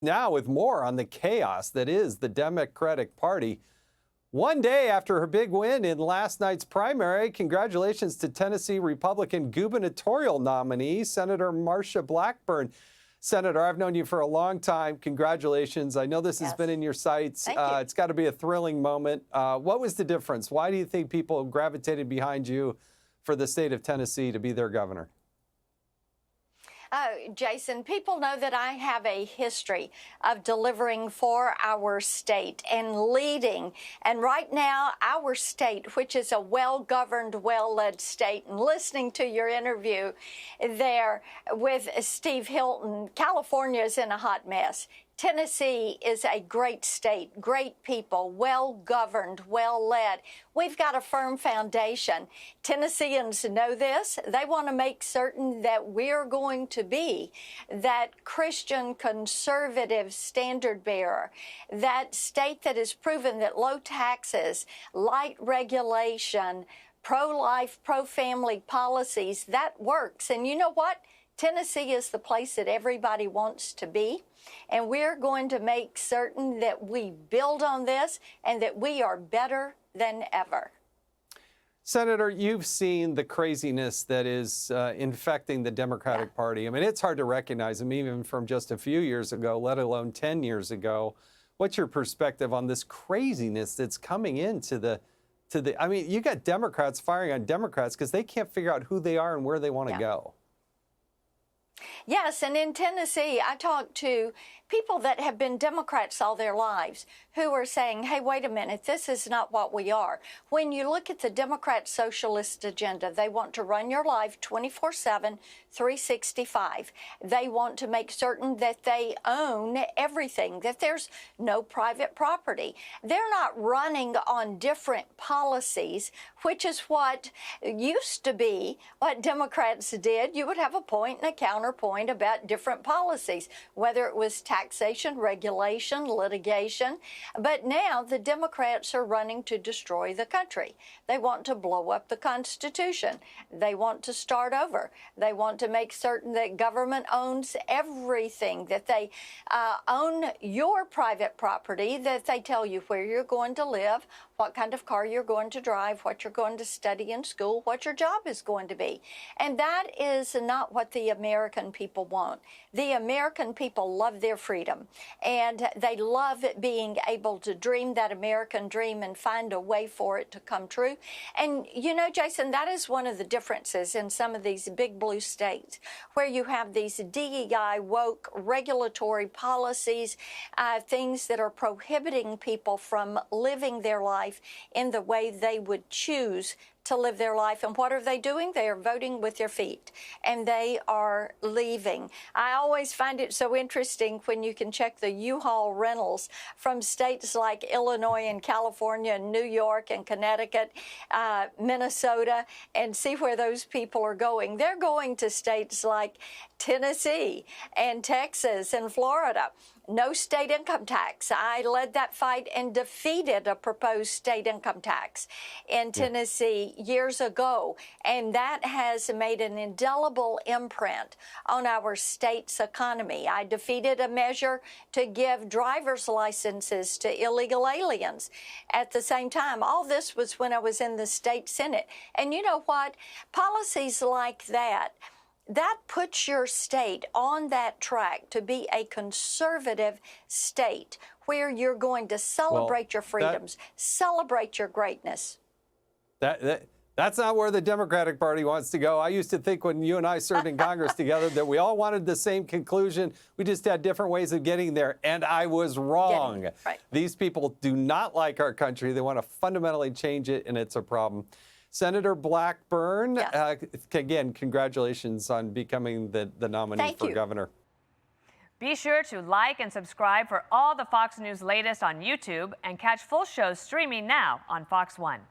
Now with more on the chaos that is the Democratic Party. One day after her big win in last night's primary, congratulations to Tennessee Republican gubernatorial nominee, Senator Marsha Blackburn. Senator, I've known you for a long time. Congratulations. I know this has been in your sights. It's got to be a thrilling moment. What was the difference? Why do you think people gravitated behind you for the state of Tennessee to be their governor? Jason, people know that I have a history of delivering for our state and leading. And right now, our state, which is a well-governed, well-led state, and listening to your interview there with Steve Hilton, California is in a hot mess. Tennessee is a great state, great people, well-governed, well-led. We've got a firm foundation. Tennesseans know this. They want to make certain that we're going to be that Christian conservative standard bearer, that state that has proven that low taxes, light regulation, pro-life, pro-family policies, that works. And you know what? Tennessee is the place that everybody wants to be, and we're going to make certain that we build on this and that we are better than ever. Senator, you've seen the craziness that is infecting the Democratic Party. I mean, it's hard to recognize them even from just a few years ago, let alone 10 years ago. What's your perspective on this craziness that's coming into I mean, you got Democrats firing on Democrats because they can't figure out who they are and where they want to go. Yes, and in Tennessee, I talked to people that have been Democrats all their lives who are saying, hey, wait a minute, this is not what we are. When you look at the Democrat socialist agenda, they want to run your life 24/7, 365. They want to make certain that they own everything, that there's no private property. They're not running on different policies, which is what used to be what Democrats did. You would have a point and a counterpoint about different policies, whether it was taxation, regulation, litigation. But now the Democrats are running to destroy the country. They want to blow up the Constitution. They want to start over. They want to make certain that government owns everything, that they own your private property, that they tell you where you're going to live, what kind of car you're going to drive, what you're going to study in school, what your job is going to be. And that is not what the American people want. The American people love their freedom, and they love being able to dream that American dream and find a way for it to come true. And, you know, Jason, that is one of the differences in some of these big blue states where you have these DEI, woke, regulatory policies, things that are prohibiting people from living their life in the way they would choose to live their life. And what are they doing? They are voting with their feet, and they are leaving. I always find it so interesting when you can check the U-Haul rentals from states like Illinois and California and New York and Connecticut, Minnesota, and see where those people are going. They're going to states like Tennessee and Texas and Florida. No state income tax. I led that fight and defeated a proposed state income tax in Tennessee years ago, and that has made an indelible imprint on our state's economy. I defeated a measure to give driver's licenses to illegal aliens. At the same time, all this was when I was in the state Senate. And you know what? Policies like that puts your state on that track to be a conservative state where you're going to celebrate your freedoms, celebrate your greatness. That's not where the Democratic Party wants to go. I used to think when you and I served in Congress together that we all wanted the same conclusion. We just had different ways of getting there, and I was wrong. These people do not like our country. They want to fundamentally change it, and it's a problem. Senator Blackburn, again, congratulations on becoming the nominee for governor. Be sure to like and subscribe for all the Fox News latest on YouTube and catch full shows streaming now on Fox One.